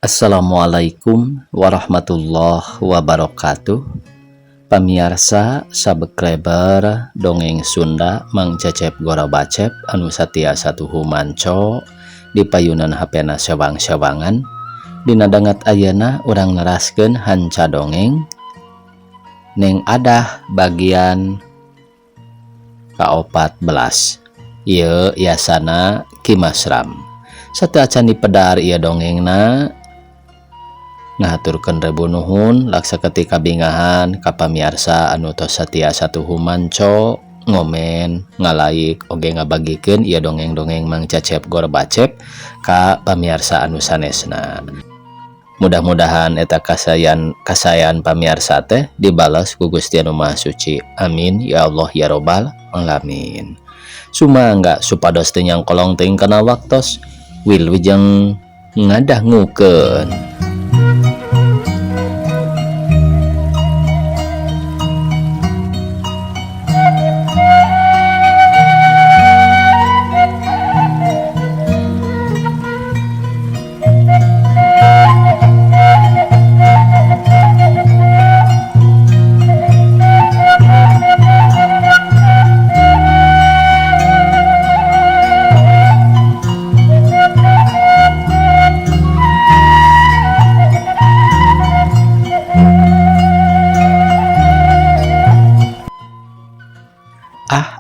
Assalamualaikum warahmatullahi wabarakatuh. Pamirsa subscriber dongeng Sunda Mang Cecep Gora Bacep anu satiasa tuhu manco di payunan HP-na sewang-sewangan. Dina dangat ayeuna urang neraskeun hanca dongeng Neng Adah bagian ka-14. Ieu yasana Kimasram. Satu acan dipedar ieu dongengna ngaturkeun rebu nuhun laksa ketika bingahan ka pamirsa anu tos satiasa tuhu manco ngomen ngalaik oge ngabagikeun ieu dongeng-dongeng Mang Cecep Gora Bacep ka pamirsa anu sanesna. Mudah-mudahan eta kasayan pamirsa teh dibales ku Gusti Anu Maha Suci. Amin ya Allah ya robbal alamin. Sumangga supados teu nyangkolong teuing kana waktos wilujeng ngadangukeun.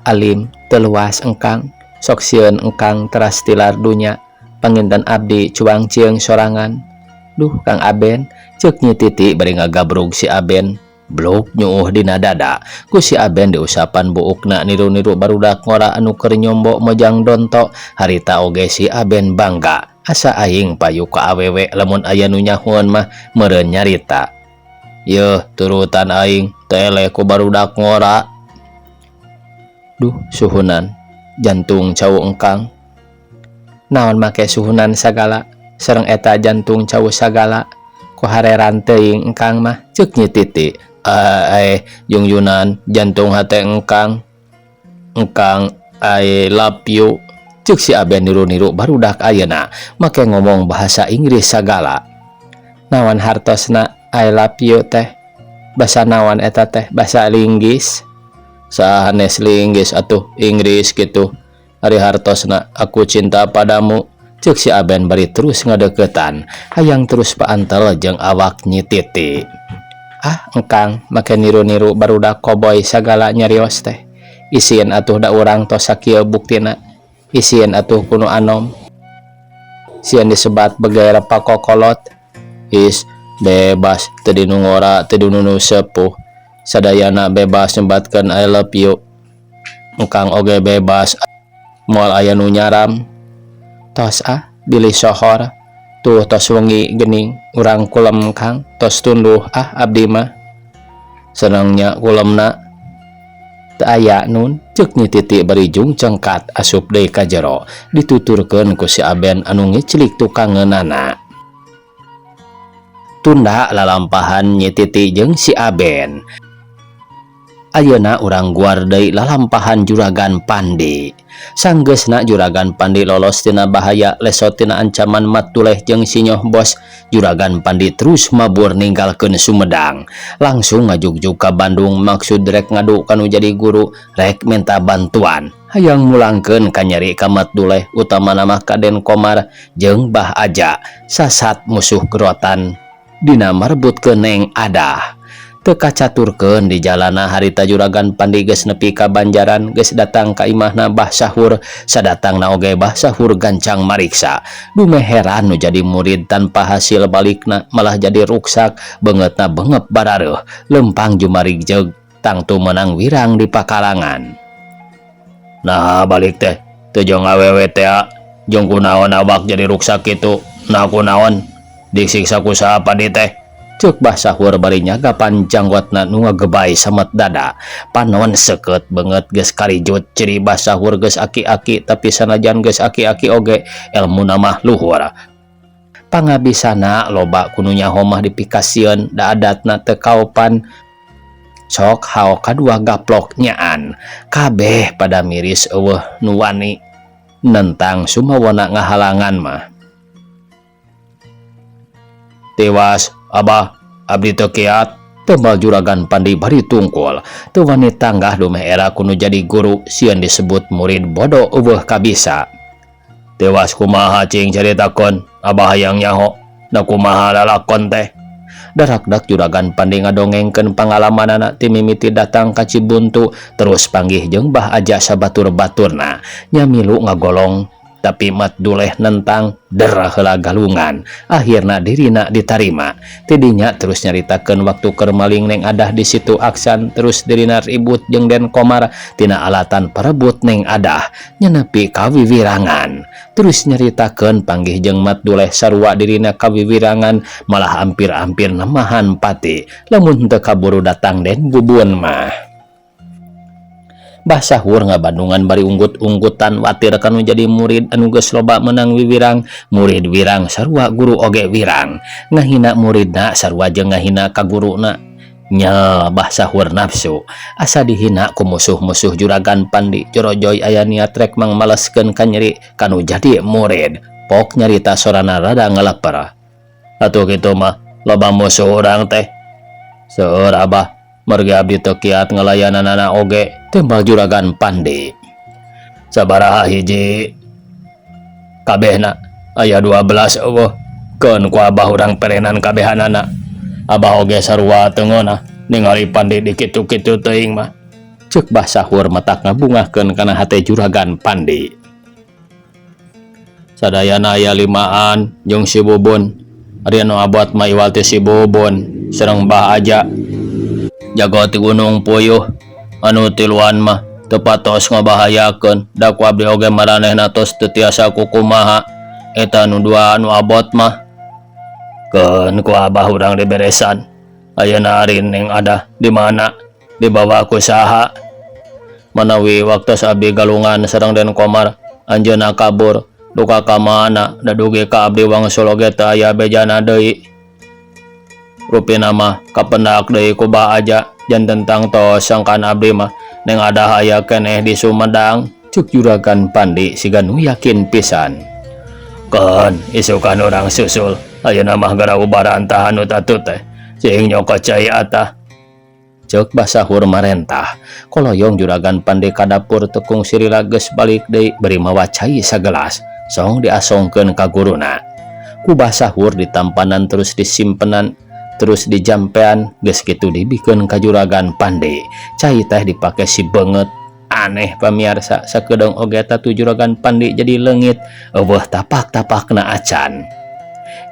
Alim teluas engkang sok sieun engkang teras tilar dunya panginten abdi cuang cieung sorangan. Duh Kang Aben ceuk Nyi Titi bari ngagabrug si Aben blok nyuuh dina dada ku si Aben diusapan buukna niru-niru barudak ngora anu keur nyombo mojang donto. Harita oge si Aben bangga asa aing payu ka awewe lamun aya nu nyahoon mah meureun nyarita. Yeuh turutan aing teu eleh ku barudak ngora. Duh suhunan jantung cau engkang naon make suhunan sagala sareng eta jantung cau sagala ku hareran teuing engkang mah ceuk Nyi Titi. Junjunan jantung hate engkang I love you ceuk si Aben niru-niru barudak ayeuna make ngomong bahasa Inggris sagala. Naon hartosna I love you teh basa naon eta teh basa linggis sanes linggis atuh Inggris gitu. Ari hartosna aku cinta padamu ceuk si Aben bari terus ngadeukeutan hayang terus paantel jeung awak Nyi Titi. Engkang make niru-niru barudak koboy sagala nyarios teh isieun atuh da urang tos sakieu buktina isieun atuh kuno anom sieun disebat begay pakokolot is bebas teu dinu ngora teu dinu sepuh sadayana bebas nyebatkeun I love you. Engkang oge bebas moal aya nu nyaram tos bilih sohor tuh tos wengi geuning urang kulem Kang tos tunduh abdi mah senengnya kulemna teu aya nun ceuk Nyi Titi bari jung cengkat asup deui ka jero dituturkeun ku si Aben anu ngicilik tukangeunana. Tunda lalampahan Nyi Titi jeung si Aben. Ayeuna urang guar deui lalampahan Juragan Pandi. Sanggeusna Juragan Pandi lolos tina bahaya lesot tina ancaman Matuleh jeung si Nyoh Bos, Juragan Pandi terus mabur ninggalkeun Sumedang langsung ngajugjug ka Bandung maksud rek ngadu kanu jadi guru rek minta bantuan hayang mulangkeun ka nyeri ka Matuleh utamana mah ka Den Komar jeung Bah Aja sasat musuh gerotan dina marebutkeun Neng Adah. Teu kacaturkeun di jalana harita Juragan Pandi geus nepi ka Banjaran geus datang ka imahna Bah Sahur sadatangna oge Bah Sahur gancang mariksa. Dume heran nu jadi murid tanpa hasil balikna malah jadi ruksak beungeutna beungep barareuh lempang jumarig jeug tangtu menang wirang di pakalangan. Nah balik teh teu jong awewe teh jong kunaon abak jadi ruksak kitu nah kunaon disiksa ku saha Pandi teh ceuk Bah Sahur bari nyagapan janggotna nu ngagebay samet dada panon seukeut beungeut geus karijut ciri Bah Sahur geus aki-aki tapi sanajan geus aki-aki oge elmuna mah luhur pangabisana loba kudu nyaho mah dipikasieun da adatna teu kaopan sok hao kadua gaplok nyaan kabeh pada miris eueuh nu wani nentang sumawana ngahalangan mah. Tewas, Abah, abdi teu kiat. Tembal juragan Pandi bari tungkul. Teu wani tanggah dumeh era kuno jadi guru sieun disebut murid bodoh eueuh kabisa. Tewas kumaha cing caritakeun, Abah hayang nyaho. Da kumaha lalakon teh? Darakdak juragan Pandi ngadongengkeun pangalamanana ti mimiti datang ka Cibuntu terus panggih jeung Bah Aja sabatur-baturna. Nya milu ngagolong tapi mat duleh nentang derah heula galungan. Akhirna dirina ditarima. Tidinya terus nyaritakeun waktu keur maling Neng Adah di situ Aksan terus dirina ribut jeung Den Komar tina alatan parebut Neng Adah nya nepi kawiwirangan. Terus nyaritakeun panggih jeung mat duleh sarua dirina kawiwirangan malah hampir-hampir nemahan pati lamun teu kaburu datang Den Bubun mah. Bah Sahur ngabandungan bari unggut-unggutan watir kanu jadi murid anu geus loba menang wiwirang. Murid wirang sarua guru oge wirang. Ngahina muridna sarua jeung ngahina ka guruna. Nya Bah Sahur nafsu asa dihina ku musuh-musuh juragan Pandi. Jorojoy aya niat rek mangmaleskeun ka nyeri kanu jadi murid. Pok nyarita sorana rada ngaleper. Atuh kitu mah loba musuh urang teh. Seueur Abah, margi abdi teu kiat ngalayananana oge. Tembal juragan Pandi. Sabaraha hiji? Kabehna aya 12 eueuh. Keun ku Abah urang perenan kabehanana. Abah oge sarua teungona ningali Pandi di kitu-kitu teuing mah. Ceuk Bah Sahur matak ngabungahkeun kana hate juragan Pandi. Sadayana aya 5an jeung si Bubun. Ari anu abot mah iwal ti si Bubun sareng Bah Aja. Jago ti Gunung Puyuh. Anu tiluan mah teu patos ngabahayakeun. Da ku abdi oge maranehna tos teu tiasa kukumaha. Eta anu dua anu abot mah keun ku Abah urang diberesan. Ayeuna ari Neng Adah di mana? Dibawa ku saha? Manawi waktos abdi galungan sareng Den Komar anjeunna kabur. Duka ka mana? Da dugi ka abdi wangsul oge teu aya bejana deui. Rupina mah kapendak deui ku Bah Aja. Jan tentang tos sangkan abdi mah Neng Adah aya keneh di Sumedang. Cuk juragan Pandi siga nu yakin pisan. Keun isukan urang susul. Ayeuna mah gara ubaran tah anu tatu teh cing nyokot cai atah. Ceuk Bah Sahur marentah. Koloyong juragan Pandi ka dapur tekung sirila geus balik deui beri mawa cai sagelas. Song diasongkeun ka guruna. Ku Bah Sahur ditampanan terus disimpenan terus dijampean geus kitu dibikeun ka juragan Pandi. Cai teh dipake si beungeut. Aneh pamiarsa sakedeung oge tatu juragan Pandi jadi leungit eueuh tapak-tapakna acan.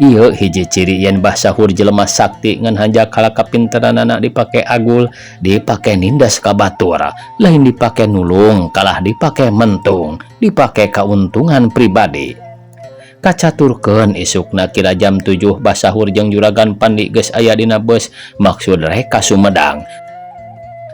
Ieu hiji ciri yen Bah Sahur jelema sakti ngan hanjak kala kapinteranana dipake agul, dipake nindas ka batur, lain dipake nulung, kalah dipake mentung, dipake kauntungan pribadi. Kacaturkeun isukna kira jam 7 Bah Sahur jeung juragan Pandi geus aya dina beus maksud rek ka Sumedang.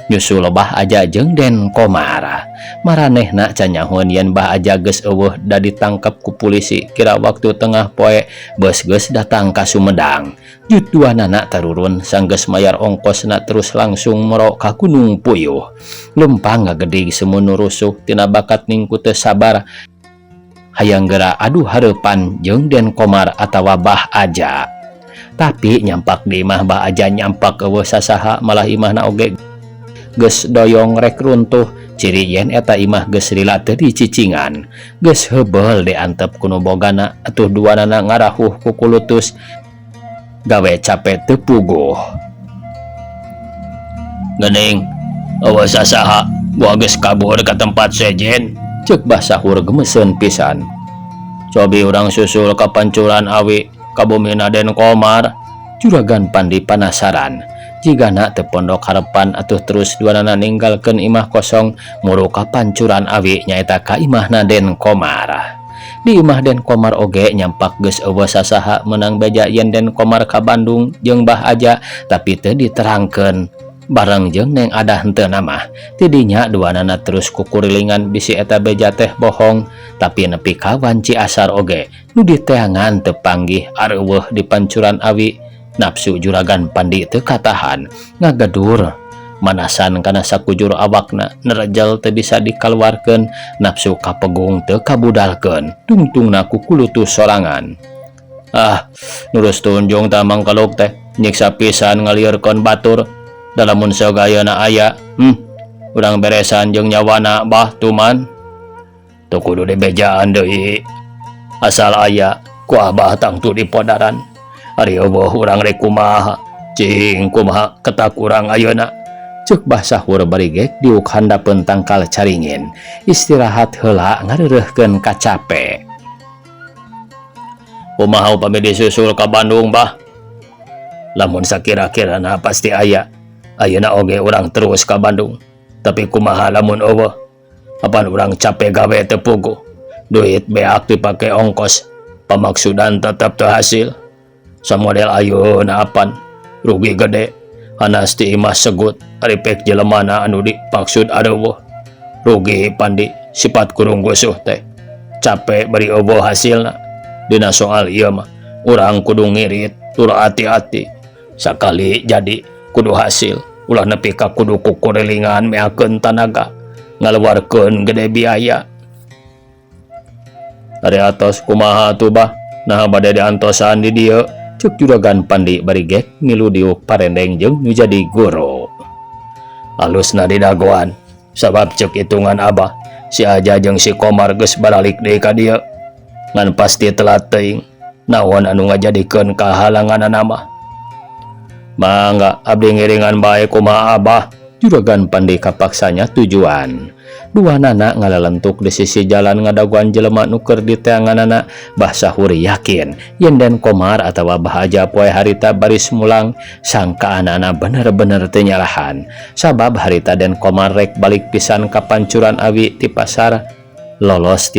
Nyusul Bah Aja jeung Den Komar. Maranehna can nyahoan yen Bah Aja geus eueuh da ditangkep ku polisi kira waktu tengah poe beus geus datang ka Sumedang. Jut duanana tarurun sanggeus mayar ongkosna terus langsung mero ka Gunung Puyuh. Lempang ngagedig semun rusuh tina bakat ningku teu sabar. Hayang geura adu hareupan jeung Den Komar atawa Bah Aja. Tapi nyampak di imah Bah Aja nyampak eueuh sasaha malah imahna oge geus doyong rek runtuh. Ciri yen eta imah geus lila teu dicicingan. Geus heubeul diantep ku nu bogana atuh duanana ngarahuh ku kulutus gawe capek teu puguh. Geuning, eueuh sasaha gua geus kabur ka tempat sejen. Ceuk Bah Sahur gemeseun pisan. Cobi urang susul ka pancuran awi ka bumina Den Komar. Juragan Pandi panasaran. Jigana teu pondok harepan atuh terus duanana ninggalkeun imah kosong muru ka pancuran awi nyaeta ka imahna Den Komar. Di imah Den Komar oge nyampak geus eueuh sasaha menang beja yen Den Komar ka Bandung jeung Bah Aja tapi teu diterangkeun. Bareng jeung Neng Adah henteu nama. Tidinya duanana terus kukurilingan bisi eta beja teh bohong tapi nepi ka wanci asar oge nu diteangan teu panggih areuweuh di pancuran awi. Nafsu juragan Pandi teu katahan ngagedur manasan kana sakujur awakna nerejel teu bisa dikaluarkeun, nafsu kapegung teu kabudalkeun tungtungna ku kulutus sorangan. Nurus tunjung tamang kaluk teh nyiksa pisan ngaliurkeun batur dalamun sagayana aya. Urang beresan jeung nyawana bah tuman. Teu kudu dibejaan deui. Asal aya ku abah tangtu dipodaran. Ari eueuh urang rek kumaha? Cing kumaha ketak urang ayeuna? Ceuk bah sahur bari gek diuk handapeun tangkal caringin. Istirahat heula ngareureuhkeun kacape. Kumaha upami disusul ka Bandung bah? Lamun sakira-kirana pasti aya. Ayeuna oge urang terus ka Bandung. Tapi kumaha lamun eueuh? Apan urang capek gawe teu puguh. Duit beak dipake ongkos. Pamaksudan tetep teu hasil. Samodel ayeuna apan rugi gede. Hanas ti imah segut ari pek jelemana anu dipaksud areueuh. Rugi pandi sifat kurung gusuh teh. Capek bari eueuh hasilna. Dina soal ieu mah urang kudu ngirit tur hati-hati. Sakali jadi kudu hasil. Ulah nepi ka kudu kukurilingan meakeun tanaga. Ngaluarkeun gede biaya. Ari atos kumaha tuh bah? Nah bade diantosan di dieu. Ceuk Juragan Pandi bari gek ngilu diuk parendeng jeung nu jadi guru. Alusna di dagoan. Sabab ceuk hitungan abah si Aja jeung si Komar geus baralik deui ka dieu. Ngan pasti telat teuing. Naon anu ngajadikeun kahalanganna mah? Mangga abdi ngiringan bae kumaha abah. Juragan Pandi kapaksanya tujuan. Dua nana ngalalentuk di sisi jalan ngadaguan jelema nu keur di teanganana. Bah sahur yakin yen Den Komar atawa Bah Aja poe harita baris mulang sangkaanana bener-bener teu nyalahan. Sabab harita Den Komar rek balik pisan ka pancuran awi ti pasar lolos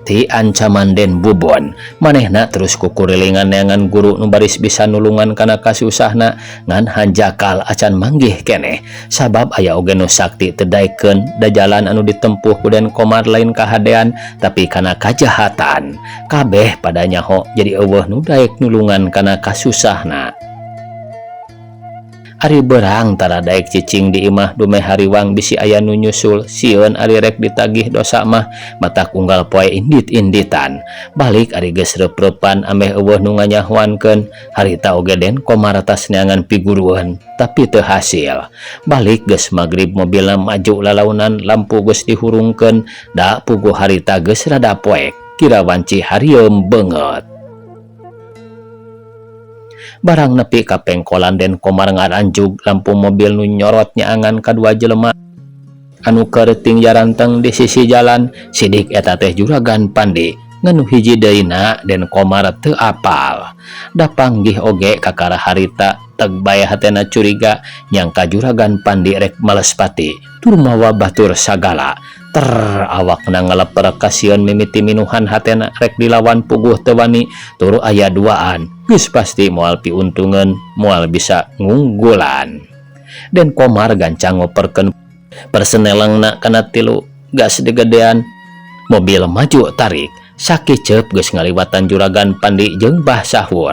ti ancaman Den Bubon. Manehna terus kukurilingan neangan guru nu baris bisa nulungan kana kasusahna ngan hanjakal acan manggih keneh. Sabab aya oge nu sakti teu daekeun da jalan anu ditempuh ku Den Komar lain kahadean tapi kana kajahatan. Kabeh pada nyaho jadi eueuh nu daek nulungan kana kasusahna. Ari berang tara daek cicing di imah dume hariwang bisi aya nu nyusul. Sieun ari rek ditagih dosa mah matak unggal poe indit-inditan. Balik ari geus reup-reupan ameh eueuh nu nganyahoankeun. Harita oge Den Komar atas neangan pigurueun tapi teu hasil. Balik geus magrib mobilna maju lalaunan lampu geus dihurungkeun. Da puguh harita geus rada poek. Kira wanci harieum beungeut. Barang nepi ka pengkolan Den Komar ngaranjug lampu mobil nu nyorot nyaangan kadua jelema anu keur ting jaranteng di sisi jalan. Sidik eta teh Juragan Pandi nganu hiji deuna Den Komar teu apal. Da panggih oge kakara harita teg bae hatena curiga nyangka Juragan Pandi rek malespati tur mawa batur sagala. Awakna ngaleper kasieun mimiti minuhan hatena rek dilawan puguh teu wani tur aya duaan. Geus pasti moal piuntungan, moal bisa ngunggulan. Den Komar gancang ngoperkeun persenelengna kana 3 gas digedean. Mobil maju tarik. Sakicep geus ngaliwatan Juragan Pandi jeung Bah Sahur.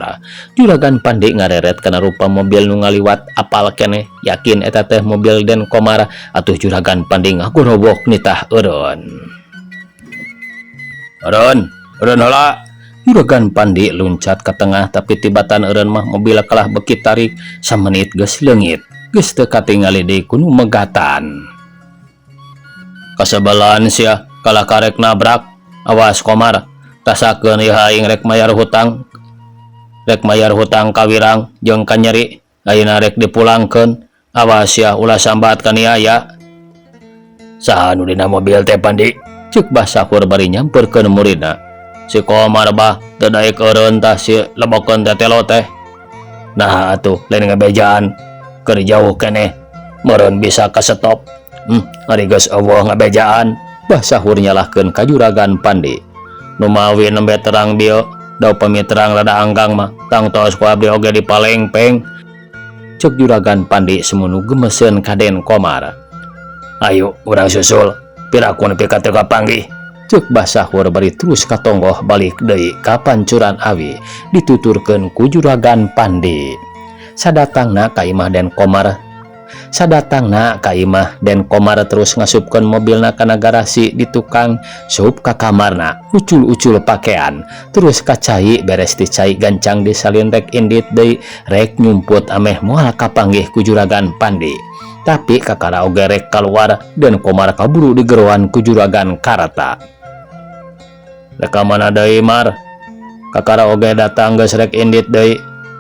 Juragan Pandi ngareret kana rupa mobil nu ngaliwat apal keneh. Yakin eta teh mobil Den Komar. Atuh Juragan Pandi ngagorowok nitah eureun. Eureun heula. Juragan Pandi luncat ke tengah tapi tibatan eureun mah mobil kalah beki tarik. Samenit geus leungit. Geus teu katingali deui ku nu megatan. Kasebelan sia kalah karek nabrak. Awas Komar, rasakeun ieu aing rek mayar hutang. Rek mayar hutang ka Wirang jeung ka Nyeri. Ayeuna rek dipulangkeun. Awas ya ulah sambat ka aya. Saha nu dina mobil teh Pandi? Ceuk Bah Sahur bari nyamperkeun muridna. Si Komar bah teu daek eureun tah si lebokeun tetelo teh. Nah atuh lain ngabejaan. Keur jauh keneh. Meureun bisa ka stop. Ari geus eueuh ngabejaan. Bah Sahur nyalahkeun ka Juragan Pandi. Nu mawi nembe terang dieu, da upami terang rada anggang mah tang tos ku abdi oge dipalengpeng. Ceuk Juragan Pandi semunu gemeseun ka Den Komar. Ayo urang susul, piraku nepi ka teu kapanggih. Ceuk Bah Sahur bari terus katonggoh balik deui ka pancuran awi dituturkeun ku Juragan Pandi. Sadatangna ka imah Den Komar Sadatangna ka imah Den Komar terus ngasupkeun mobilna kana garasi di tukang sup ka kamarna ucul-ucul pakaian terus kacai beres dicai gancang disalin rek indit deui rek nyumput ameh moal kapanggih ku Juragan Pandi. Tapi kakara oge rek kaluar Den Komar kaburu digeroan ku Juragan Karta. Reka mana deui Mar? Kakara oge datang geus rek indit deui.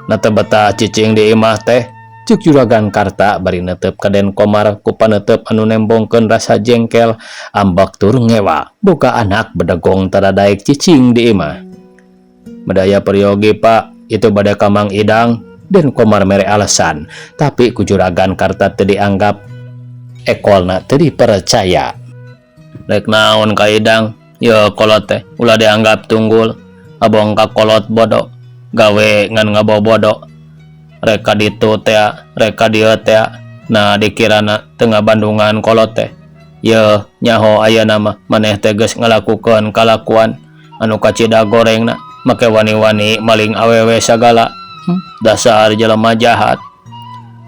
Na teu betah cicing di imah teh. Cuk Juragan Karta bari neuteup ka Den Komar ku paneuteub anu nembongkeun rasa jengkel ambak tur ngewa boga anak bedegong tada daek cicing di imah. Medaya peryogi Pak, itu bade ka Mang Idang. Den Komar mere alasan, tapi ku Juragan Karta teu dianggap ekolna teu dipercaya. Rek naon ka Idang? Ya kolot teh ulah dianggap tunggul, abong ka kolot bodoh, gawe ngan ngabobodo. Reka ditu teh, reka dieu teh, nah dikirana teu ngabandungan kolot teh. Ye nyaho ayeuna mah maneh teh geus ngalakukeun kalakuan anu kacida gorengna, make wani-wani maling awewe sagala. Dasar jelema jahat.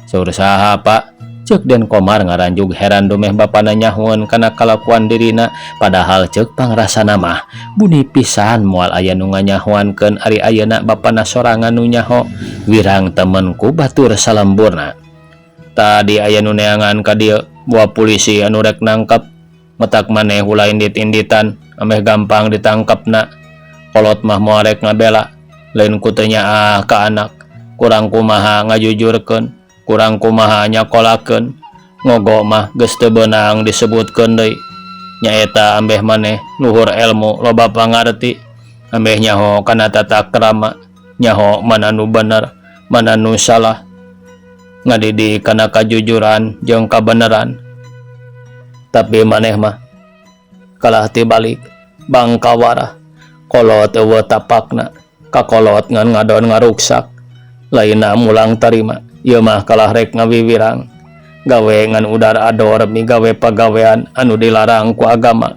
Saur saha Pak? Ceuk Den Komar ngaranjug heran dumeh bapana nyahueun kana kalakuan dirina, padahal ceuk pangrasana mah buni pisan moal aya nu nganyahoankeun ari ayeuna bapana sorangan nu nyaho wirang temenku batur salemburna. Tadi aya nu neangan ka dieu buah polisi anu rek nangkep, metak maneh ulah indit-inditan ameh gampang ditangkepna. Kolot mah moal rek ngabela, lain ku teu nyaah ka anak, kurang kumaha ngajujurkeun, kurang kumaha nyakolakeun, ngogo mah geus teu beunang disebutkeun deui. Nyaeta ambeh maneh luhur ilmu loba pangarti, ambeh nyaho kana tata krama, nyaho mana nu bener, mana nu salah, ngadidik kana kajujuran jeung kabeneran. Tapi maneh mah kalah tibalik bangkawarah, kolot eueuh tapakna, kakolot ngan ngadon ngaruksak, lainna mulang tarima. Ieu mah kalah rek ngawiwirang, gawe ngan udar ador migawe pagawean anu dilarang ku agama.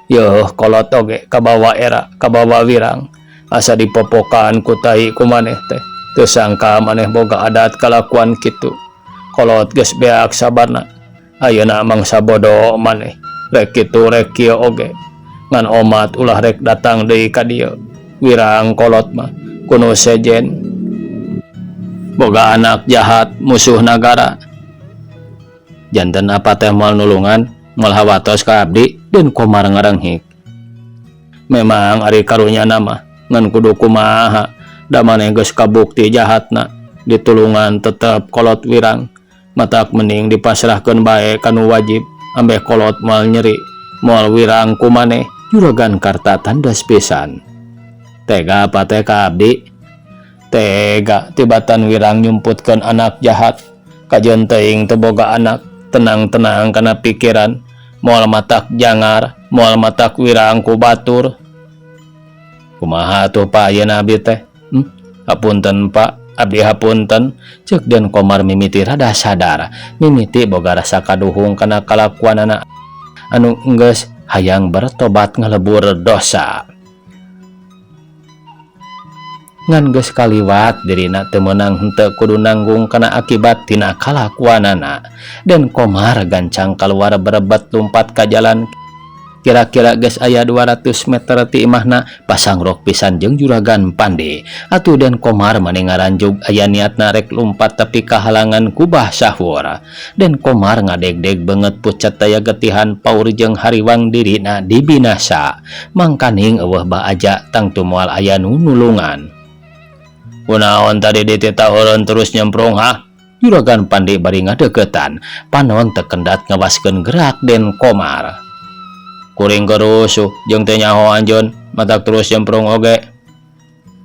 Yeuh kolot oge kabawa era, kabawa wirang, asa dipopokan ku tai ku maneh teh. Teu sangka maneh boga adat kalakuan kitu. Kolot geus beak sabarna, ayeuna mangsa bodoh maneh, rek kitu rek kieu oge. Ngan omat ulah rek datang deui ka dieu. Wirang kolot mah kuno sejen, boga anak jahat musuh nagara. Janten apa teh moal nulungan, moal hawatos ka abdi? Den Komar ngarenghik. Memang ari karunya nama ngan kudu kumaha, da maneh geus kabukti jahatna, ditulungan tetep kolot wirang. Matak mending dipasrahkeun bae kanu wajib, ambeh kolot moal nyeri, moal wirang ku maneh. Juragan Karta tandas pisan. Tega apa teh ka abdi? Tega tibatan wirang nyumputkeun anak jahat, kajeun teuing teu boga anak, tenang-tenang kana pikiran, moal matak jangar, moal matak wirang ku batur. Kumaha tuh Pak ayeuna abdi teh? Hapunten Pak, abdi hapunten. Ceuk Den Komar mimiti rada sadar, mimiti boga rasa kaduhung kana kalakuanana anu geus hayang bertobat ngalebur dosa. Ngan geus kaliwat dirina teu meunang henteu kudu nanggung kana akibat tina kalakuanana. Den Komar gancang kaluar berebet lumpat ka jalan. Kira-kira geus aya 200 meter ti imahna, pasangrok pisan jeung Juragan Pandi. Atuh Den Komar mani ngaranjug aya niatna rek lumpat tapi kahalangan ku Bah Sahur. Den Komar ngadeg-deg beungeut pucet daya getihan paur jeung hariwang dirina dibinasa. Mangkaning eueuh Bah Aja tangtu moal aya nu nulungan. Kunaon tadi dititahureun terus nyemprong ha? Juragan Pandi bari ngadegetan, panon teu kendat ngawaskeun gerak Den Komar. Kuring kerusuh jeung teh nyaho anjeun, matak terus nyemprong oge.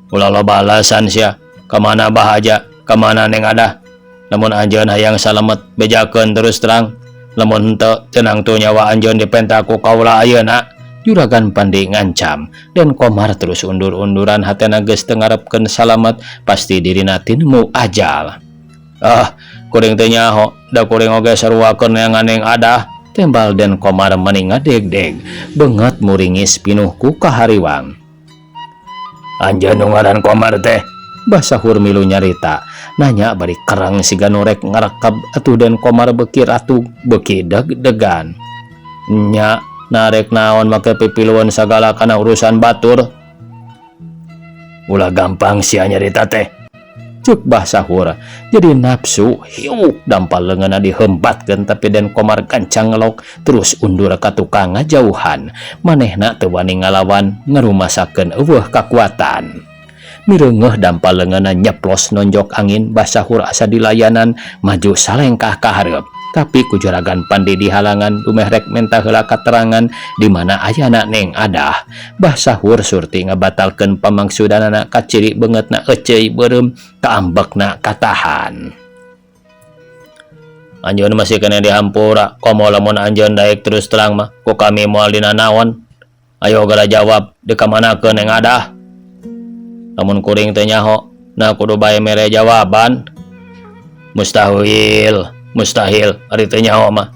Ulah loba alasan sia, ka mana Bah Aja, ka mana Neng Adah. Lamun anjeun hayang salamet bejakeun terus terang, lamun henteu cenang tu nyawa anjeun dipenta ku kaula ayeuna. Juragan Pandi ngancam. Den Komar terus undur-unduran hatena geus teu ngarepkeun salamet, pasti dirina tinemu ajal. Ah, kuring teh nyaho, da kuring oge saruakeun neangan Neng Adah. Tembal Den Komar mani ngadeg-deg, beungeut muringis pinuh ku kahariwang. Anjeun nu ngaran Komar teh, Basahur milu nyarita nanya bari kerang si ganurek ngarakab atuh Den Komar beki ratu beki deg-degan nya narek naon make pipiluan sagala kana urusan batur. Ulah gampang sia nyarita teh cuk Basahur jadi nafsu hiuk dampal leungeunna dihembatkeun tapi Den Komar gancang ngelok terus undur ka tukang ngajauhan manehna teu wani ngalawan ngarumasakeun eueuh kakuatan. Mireungeuh dampal leungeunna nyeplos nonjok angin Basahur asa dilayanan maju salengkah ka hareup tapi ku Juragan Pandi dihalangan dumeh rek menta heula katerangan di mana ayana Neng Adah. Basahur surti ngabatalkeun pamangsudanana ka ciri beungeutna eceuy beureum kaambekna katahan. Anjeun masih kena dihampura komo lamun anjeun daek terus terang mah ku kami moal dina naon ayo gara jawab di kamanakeun Neng Adah. Lamun kuring teu nyaho na kudu bae mere jawaban. Mustahil ari teu nyaho mah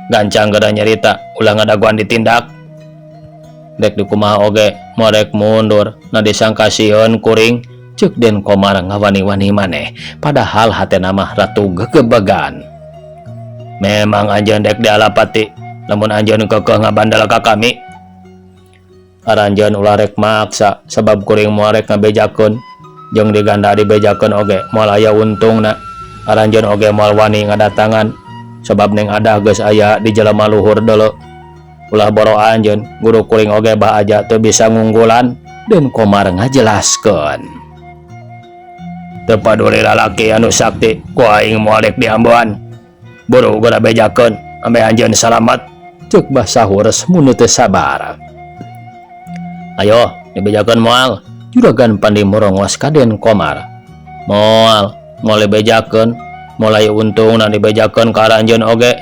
gancang gada nyarita ulah ngadaguan ditindak. Dek dikumaha oge morek mundur na disangka sieun kuring ceuk Den Komar ngawani-wani maneh padahal hatena mah ratu gegebegan. Memang anjeun dek dialapati lamun anjeun keukeuh ngabandel ka kami. Aranjeun ulah rek maksa sabab kuring moal rek ngabejakeun jeung diganda dibejakeun oge moal aya untungna. Aranjeun oge moal wani ngadatangan sabab Neng Adah geus aya di jelema luhur deuleu. Ulah boro anjeun guru kuring oge bah aja teu bisa ngunggulan. Den Komar ngajelaskeun. Teu paduli lalaki anu sakti ku aing moal rek diamboan. Buru geura bejakeun ambe anjeun salamet ceuk Basahur mun teu sabar. Ayo dibejakeun moal. Juragan Pandi morongos ka Den Komar. Moal dibejakeun mulai untung na dibejakeun ka aranjeun oge.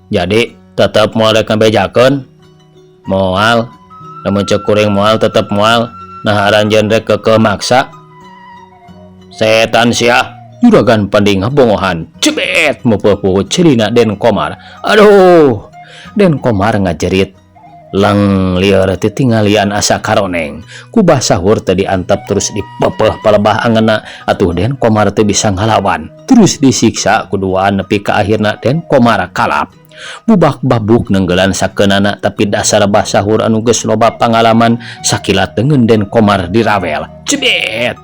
Jadi tetep moal rek ngabejakeun moal lamun ceuk kuring moal tetep moal nah aranjeun rek keukeuh maksa. Setan sia. Juragan Pandi ngabongohan cebet mupeupuh cirina Den Komar. Aduh. Den Komar ngajerit lang lieur titinggalian asa karoneng ku Basahur teu diantep terus dipepeh palebah angeunna atuh Den Komar teu bisa ngalawan terus disiksa kuduaan nepi ka akhirna Den Komar kalap bubak babuk nenggeulan sakeunana tapi dasar Basahur anu geus loba pangalaman sakilat teungeun Den Komar dirawel cebet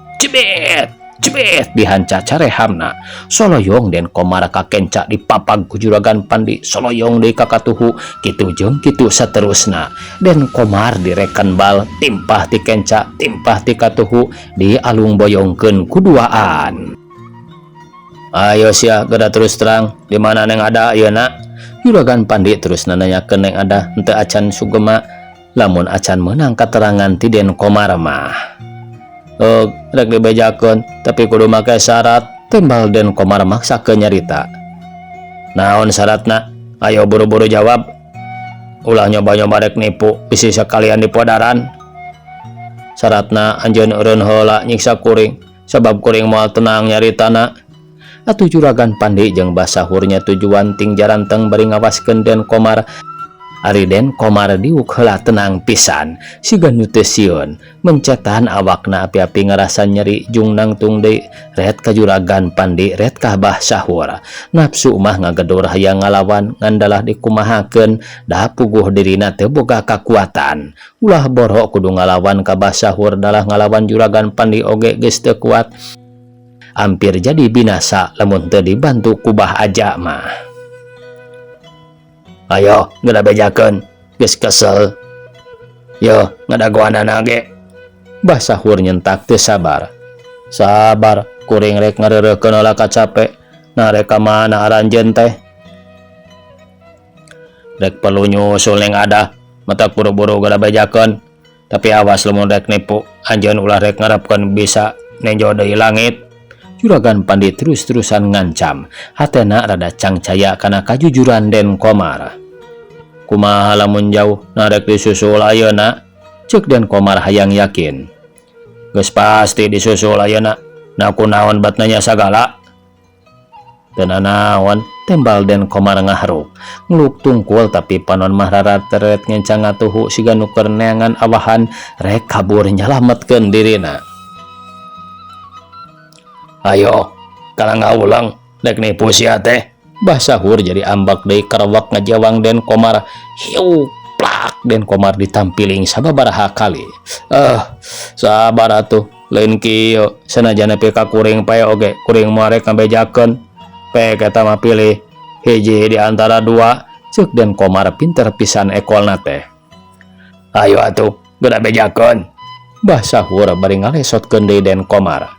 dihanca carehamna soloyong Den Komar kakenca dipapag ku Juragan Pandi soloyong deui ka katuhu kitu jeung kitu saterusna. Den Komar direken bal timpah ti kenca timpah ti katuhu dialung boyongkeun kuduaan. Ayo sia gada terus terang di mana Neng Adah ayeuna. Juragan Pandi terus nanyakeun Neng Adah henteu acan sugema lamun acan meunang katerangan ti Den Komar mah. Rek dibejakeun tapi kudu make syarat tembal Den Komar maksakeun nyarita. Naon syaratna? Ayo buru-buru jawab. Ulah nyoba-nyoba rek nipu bisi sekalian dipodaran. Syaratna anjeun eureun heula nyiksa kuring sabab kuring moal tenang nyaritana. Atuh Juragan Pandi jeung Basahurnya tujuan ting jaranteng bari ngawaskeun Den Komar. Ari Den Komar diuk heula tenang pisan siga nu teu sieun mencetan awakna api-api ngarasa nyeri jung nangtung deui ret ka Juragan Pandi ret ka Basahur. Nafsu mah ngagedor hayang ngalawan ngandalah dikumahakeun da puguh dirina teu boga kakuatan. Ulah boro kudu ngalawan ka Basahur dalah ngalawan Juragan Pandi oge geus teu kuat. Hampir jadi binasa lamun teu dibantu kubah aja mah. Ayo geura bejakeun geus kesel. Yo ngadagoanana ge. Basahur nyentak teu sabar. Sabar kuring rek ngareureukkeun heula kacape. Nah rek ka mana aranjeun teh? Rek perlu nyusul Neng Adah mata buru-buru geura bejakeun. Tapi awas lamun rek nipu anjeun ulah rek ngarepkeun bisa nenjo deui langit. Juragan Pandi terus-terusan ngancam hatena rada cangcaya kana kajujuran Den Komar. Kumaha lamun jauh narek disusul ayeuna ceuk Den Komar hayang yakin. Geus pasti disusul ayeuna na kunaon bat nanya sagala. Teu naon tembal Den Komar ngaharuk ngluk tungkul tapi panon mah rarateret ngencang ngatuhu siga nu keur neangan awahan rek kabur nyalametkeun dirina. Ayo kana ngaulang dek nipu sia teh. Bah sahur jadi ambak deui karawak ngajawang Den Komar. Hiu plak Den Komar ditampiling sababaraha kali. Sabar atuh lain kieu sanajan nepi ka kuring pae oge kuring moal rek ngabejakeun pe eta mah pilih hiji di antara dua ceuk Den Komar pinter pisan ekolna teh. Ayo atuh geura bejakeun. Bah sahur bari ngalesotkeun deui Den Komar.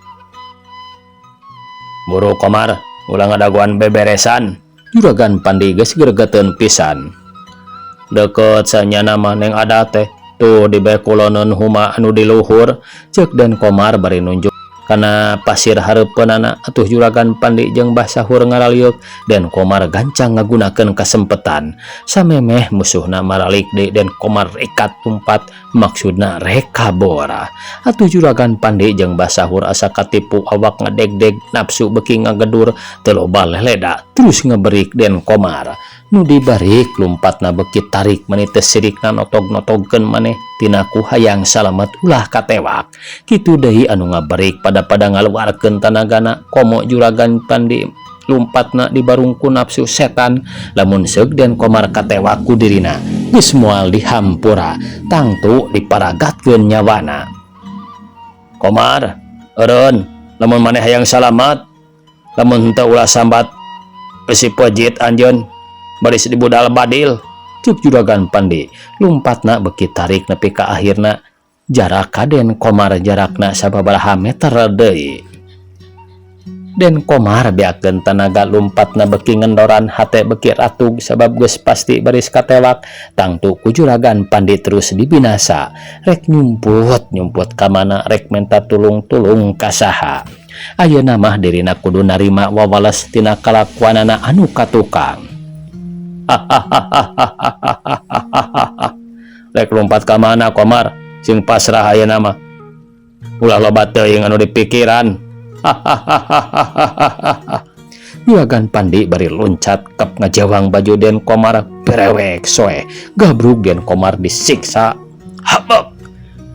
Buru Komar ulang ngadaguan beberesan. Juragan Pandi geus gregeteun pisan. Deket sanyana mah neng ada teh tuh di bekuloneun huma anu di luhur ceuk Den Komar bari nunjuk kana pasir hareupeunana. Atuh Juragan Pandi jeung Bah Sahur ngaraliuk. Den Komar gancang ngagunakeun kasempetan samemeh musuhna maralik deui Den Komar ikat tumpat maksudna rek kabor. Atuh Juragan Pandi jeung Bah Sahur asa katipu awak ngadeg-deg nafsu beuki ngagedur teu loba leleda terus ngeberik Den Komar. Nu dibarik lumpatna beuki tarik maneh teh sirikna notog-notogkeun maneh tina ku hayang salamet ulah katewak. Kitu deui anu ngaberik pada ngaluarkeun tanagana. Komo Juragan Pandi lumpatna dibarungku nafsu setan lamun seug Den Komar katewak ku dirina geus moal dihampura tangtu diparagatkeun nyawana. Komar eureun lamun maneh hayang salamet lamun henteu ulah sambat besi pejit anjeun baris dibudal badil ceuk Juragan Pandi. Lumpatna beuki tarik nepi ka akhirna jarak ka Den Komar jarakna sababaraha meter deui. Den Komar beakeun tanaga lumpatna beuki ngendoran hate beuki ratug sabab geus pasti baris katewak tangtu ku Juragan Pandi terus dibinasa. Rek nyumput ka mana rek menta tulung-tulung ka saha. Ayeuna mah dirina kudu narima wawales tina kalakuanana anu katukang. Rek lompat ka mana Komar sing pasrah ayeuna mah ulah loba teuing anu dipikiran. Juragan Pandi bari loncat kep ngajawang baju Den Komar berewek soe gabruk Den Komar disiksa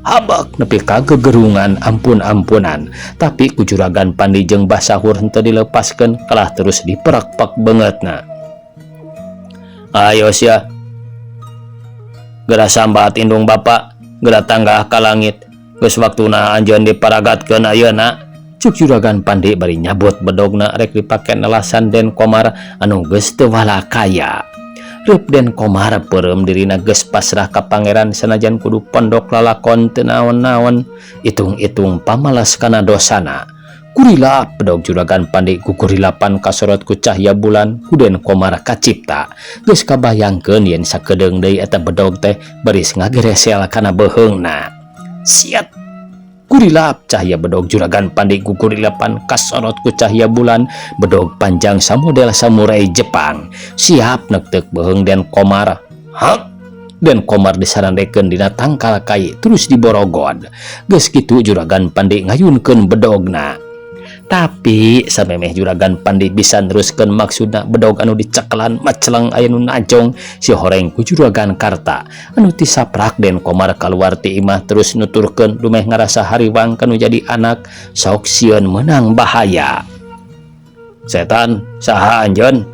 habak nepi ka gegerungan ampun-ampunan. Tapi ku Juragan Pandi jeung Bah Sahur henteu dilepaskeun kalah terus diperak-pak beungeutna. Ayo sia geura sambat indung Bapak geura tanggah ka langit geus waktuna anjeun diparagatkeun ayeuna ceuk Juragan Pandi bari nyabot bedogna rek dipake nelasan Den Komar anu geus teu walakaya. Reup Den Komar peureum dirina geus pasrah ka pangeran sanajan kudu pondok lalakon teu naon-naon itung-itung pamalas kana dosana. Kurilap bedog Juragan Pandi ku kurilapan kasorot ku cahya bulan ku Den Komar kacipta geus kabayangkeun yen sakedeung deui eta bedog teh baris ngageresel kana beuheungna. Siat kurilap cahya bedog Juragan Pandi ku kurilapan kasorot ku cahya bulan bedog panjang samodel samurai Jepang siap nekteuk beuheung Den Komar. Hak Den Komar disarandekeun dina tangkal kai terus diborogod. Geus kitu Juragan Pandi ngayunkeun bedogna. Tapi samemeh Juragan Pandi bisa neruskeun maksudna bedog anu dicekelan maceleng aya nu najong si horeng ku Juragan Karta anu tisaprak Den Komar kaluar ti imah terus nuturkeun dumeh ngarasa hariwang kanu jadi anak sok sieun meunang bahaya. Setan saha anjeun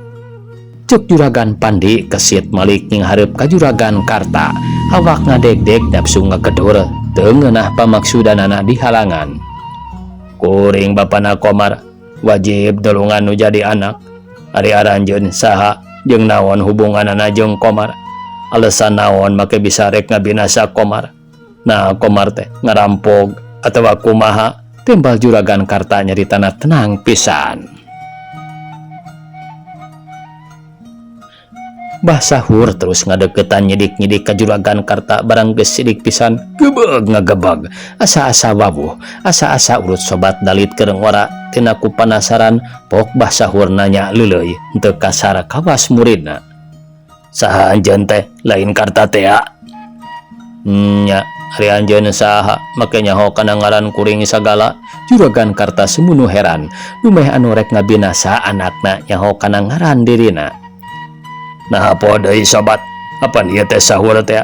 ceuk Juragan Pandi kesit malik nghareup ka Juragan Karta. Awak ngadeg-deg nafsu ngagedur teu ngeunah pamaksudanana di halangan. Kuring bapana Komar wajib dolongan nu jadi anak. Ari aranjeun saha jeung naon hubunganana jeung Komar? Alasan naon make bisa rek ngabinasa Komar? Nah Komar teh ngarampog atawa kumaha? Tembal Juragan Karta nyaritana tenang pisan. Bah Sahur terus ngadeketan nyidik-nyidik ka Juragan Karta barang geus sidik pisan gebeg ngagebeg asa-asa wawuh asa-asa urut sobat dalit keurang ora tina ku panasaran pok Bah Sahur nanya leuleuy henteu kasar kawas muridna. Saha anjeun teh lain Karta teh ya? Nya ari anjeun saha make nyaho kana ngaran kuring sagala. Juragan Karta semunuh heran dumeh anu rek ngabinasa anakna nyaho kana ngaran dirina. Nah apa deui sobat apa ieu teh Sahur teh?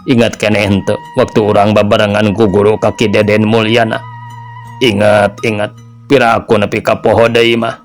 Ingat keneh henteu waktu urang babarengan ku guru kaki Deden Mulyana. Ingat pira aku nepi ka poho deui mah.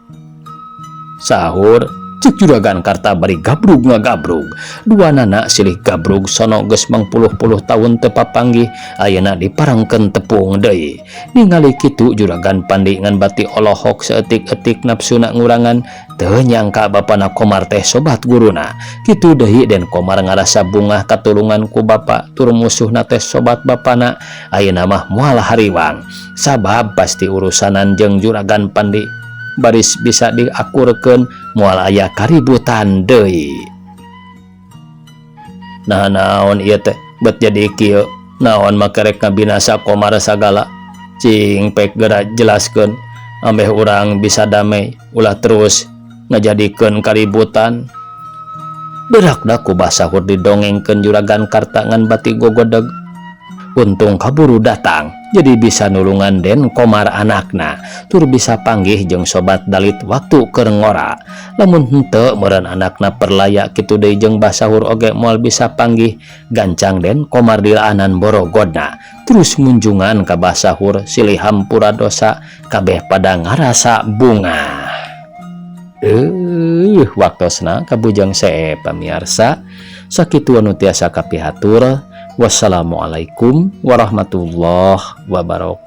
Sahur cek Juragan Karta bari gabrug ngagabrug. Dua nana silih gabrug sono geus mangpuluh-puluh tahun teu papanggih, ayeuna diparangkeun tepung deui. Ningali kitu Juragan Pandi ngan bati olohok saeutik-eutik nafsuna ngurangan, teu nyangka bapana Komar teh sobat guruna. Kitu deui Den Komar ngarasa bungah katulungan ku bapa tur musuhna teh sobat bapana. Ayeuna mah moal hariwang. Sabab pasti urusanan jeung Juragan Pandi baris bisa diakurkeun moal aya kaributan deui. Nah naon ieu teh bet jadi kieu, naon makerek ngabinasa Komar sagala, cing pek geura jelaskeun ambeh urang bisa damai ulah terus ngajadikeun kaributan. Berakna ku basahur didongengkeun Juragan Karta ngan bati gogodeg. Untung kaburu datang, jadi bisa nulungan Den Komar anakna, tur bisa panggih jeung sobat dalit waktu keur ngora. Lamun henteu meureun anakna perlaya kitu deui jeung basahur oge moal bisa panggih, gancang Den Komar dilaanan borogodna. Terus munjungan ka basahur silih hampura dosa, kabeh pada ngarasa bunga. Waktosna kabujang sae pamiarsa, sakitu anu tiasa kapihatur. Wassalamualaikum warahmatullahi wabarakatuh.